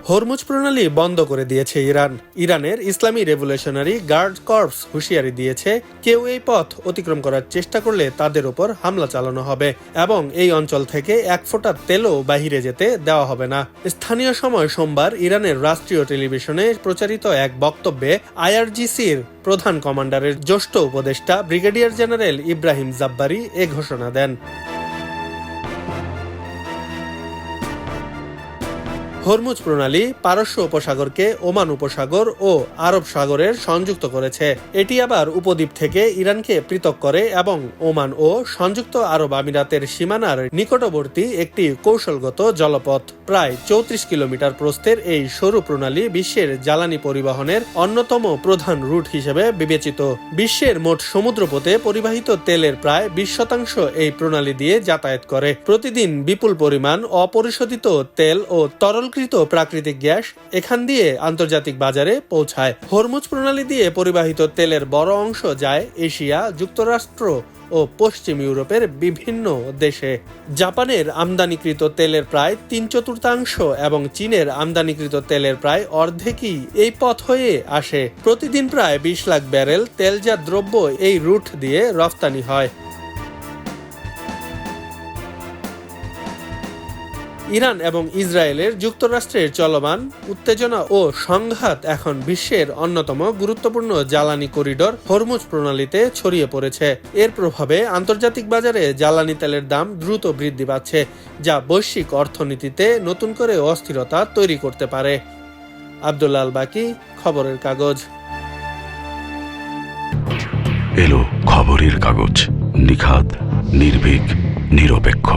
Hormuz প্রণালী বন্ধ করে দিয়েছে ইরান। ইরানের ইসলামী রেভলিউশনারি গার্ড কর্পস হুঁশিয়ারি দিয়েছে, কেউ এই পথ অতিক্রম করার চেষ্টা করলে তাদের উপর হামলা চালানো হবে এবং এই অঞ্চল থেকে এক ফোঁটা তেলও বাহিরে যেতে দেওয়া হবে না। স্থানীয় সময় সোমবার ইরানের রাষ্ট্রীয় টেলিভিশনে প্রচারিত এক বক্তব্যে আইআরজিসির প্রধান কমান্ডারের জ্যেষ্ঠ উপদেষ্টা ব্রিগেডিয়ার জেনারেল ইব্রাহিম জাব্বারি এ ঘোষণা দেন। হরমুজ প্রণালী পারস্য উপসাগরকে ওমান উপসাগর ও আরব সাগরের সংযুক্ত করেছে। এটি আবার উপদ্বীপ থেকে ইরানকে পৃথক করে এবং ওমান ও সংযুক্ত আরব আমিরাতের সীমানার নিকটবর্তী একটি কৌশলগত জলপথ। প্রায় ৩৪ কিলোমিটার প্রস্থের এই সরু প্রণালী বিশ্বের জ্বালানি পরিবহনের অন্যতম প্রধান রুট হিসেবে বিবেচিত। বিশ্বের মোট সমুদ্রপথে পরিবাহিত তেলের প্রায় ২০% এই প্রণালী দিয়ে যাতায়াত করে। প্রতিদিন বিপুল পরিমাণ অপরিশোধিত তেল ও তরল প্রাকৃতিক গ্যাস এখান দিয়ে আন্তর্জাতিক বাজারে পৌঁছায়। হরমুজ প্রণালী দিয়ে পরিবাহিত তেলের বড় অংশ যায় এশিয়া, যুক্তরাষ্ট্র ও পশ্চিম ইউরোপের বিভিন্ন দেশে। জাপানের আমদানিকৃত তেলের প্রায় ৩/৪ এবং চীনের আমদানিকৃত তেলের প্রায় অর্ধেকই এই পথ হয়ে আসে। প্রতিদিন প্রায় ২০ লাখ ব্যারেল তেলজাত দ্রব্য এই রুট দিয়ে রফতানি হয়। ইরান এবং ইসরায়েলের যুক্তরাষ্ট্রের চলমান উত্তেজনা ও সংঘাত এখন বিশ্বের অন্যতম গুরুত্বপূর্ণ জ্বালানি করিডোর হরমুজ প্রণালীতে ছড়িয়ে পড়েছে। এর প্রভাবে আন্তর্জাতিক বাজারে জ্বালানি তেলের দাম দ্রুত বৃদ্ধি পাচ্ছে, যা বৈশ্বিক অর্থনীতিতে নতুন করে অস্থিরতা তৈরি করতে পারে। আব্দুল্লাহ আল বাকি, খবরের কাগজ। এলো খবরের কাগজ, নিখাত, নির্ভীক, নিরপেক্ষ।